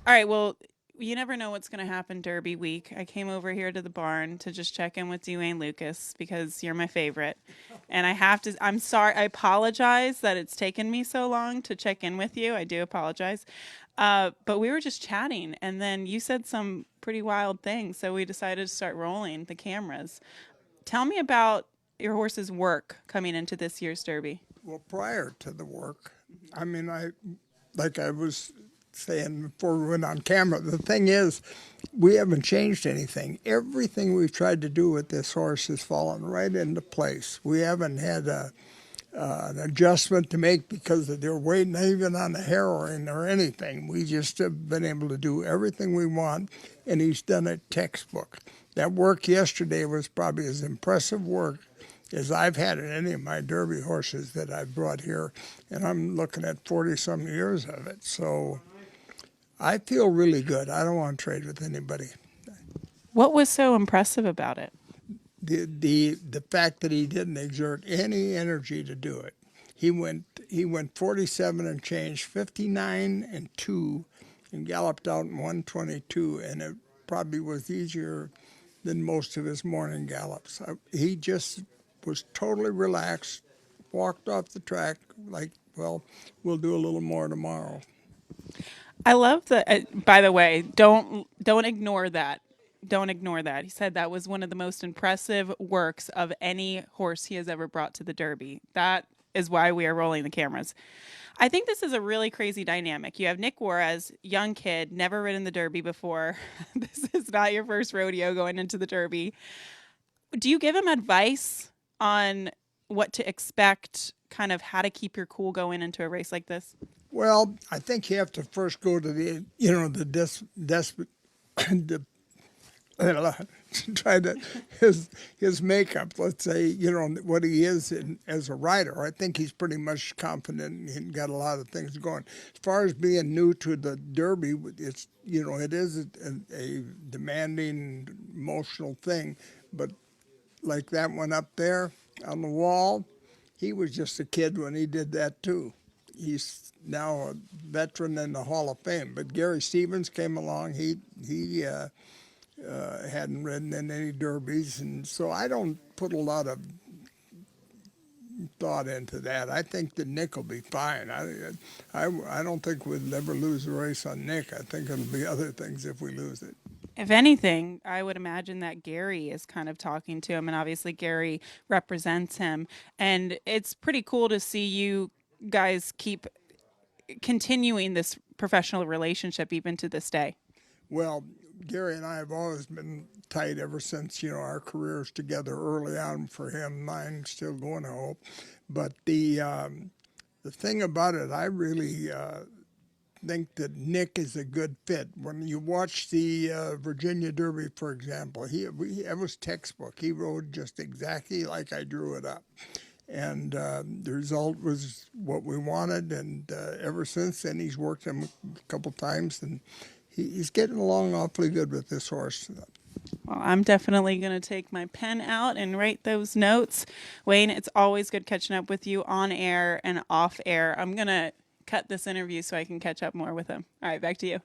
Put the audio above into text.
All right, well, you never know what's going to happen Derby week. I came over here to the barn to just check in with D Wayne Lukas because you're my favorite. And I have to, I'm sorry, I apologize that it's taken me so long to check in with you. I do apologize. But we were just chatting, and then you said some pretty wild things. So we decided to start rolling the cameras. Tell me about your horse's work coming into this year's Derby. Well, prior to the work, I mean, like I was saying before we went on camera, the thing is, we haven't changed anything. Everything we've tried to do with this horse has fallen right into place. We haven't had an adjustment to make because they're waiting even on the harrowing or anything. We just have been able to do everything we want, and he's done it textbook. That work yesterday was probably as impressive work as I've had in any of my Derby horses that I've brought here, and I'm looking at 40-some years of it. So I feel really good. I don't want to trade with anybody. What was so impressive about it? The fact that he didn't exert any energy to do it. He went 47 and changed, 59 and 2, and galloped out in 122, and it probably was easier than most of his morning gallops. He just was totally relaxed, walked off the track like, well, we'll do a little more tomorrow. I love the. By the way, don't ignore that. Don't ignore that. He said that was one of the most impressive works of any horse he has ever brought to the Derby. That is why we are rolling the cameras. I think this is a really crazy dynamic. You have Nick Juarez, young kid, never ridden the Derby before. This is not your first rodeo going into the Derby. Do you give him advice on what to expect, kind of how to keep your cool going into a race like this? Well, I think you have to first go to the try to his makeup. Let's say what he is as a rider. I think he's pretty much confident and got a lot of things going. As far as being new to the Derby, it is a demanding, emotional thing. But like that one up there on the wall, he was just a kid when he did that too. He's now a veteran in the Hall of Fame. But Gary Stevens came along. He hadn't ridden in any derbies, and so I don't put a lot of thought into that. I think that Nick will be fine. I don't think we'll ever lose a race on Nick. I think it'll be other things if we lose it. If anything, I would imagine that Gary is kind of talking to him, and obviously Gary represents him. And it's pretty cool to see you guys keep continuing this professional relationship even to this day. Well, Gary and I have always been tight ever since our careers together early on. For him, mine still going, I hope. But the thing about it, I really think that Nick is a good fit. When you watch the Virginia Derby, for example, it was textbook. He rode just exactly like I drew it up. And the result was what we wanted. And ever since then, he's worked him a couple times, and he's getting along awfully good with this horse. Well, I'm definitely going to take my pen out and write those notes. Wayne, it's always good catching up with you on air and off air. I'm going to cut this interview so I can catch up more with him. All right, back to you.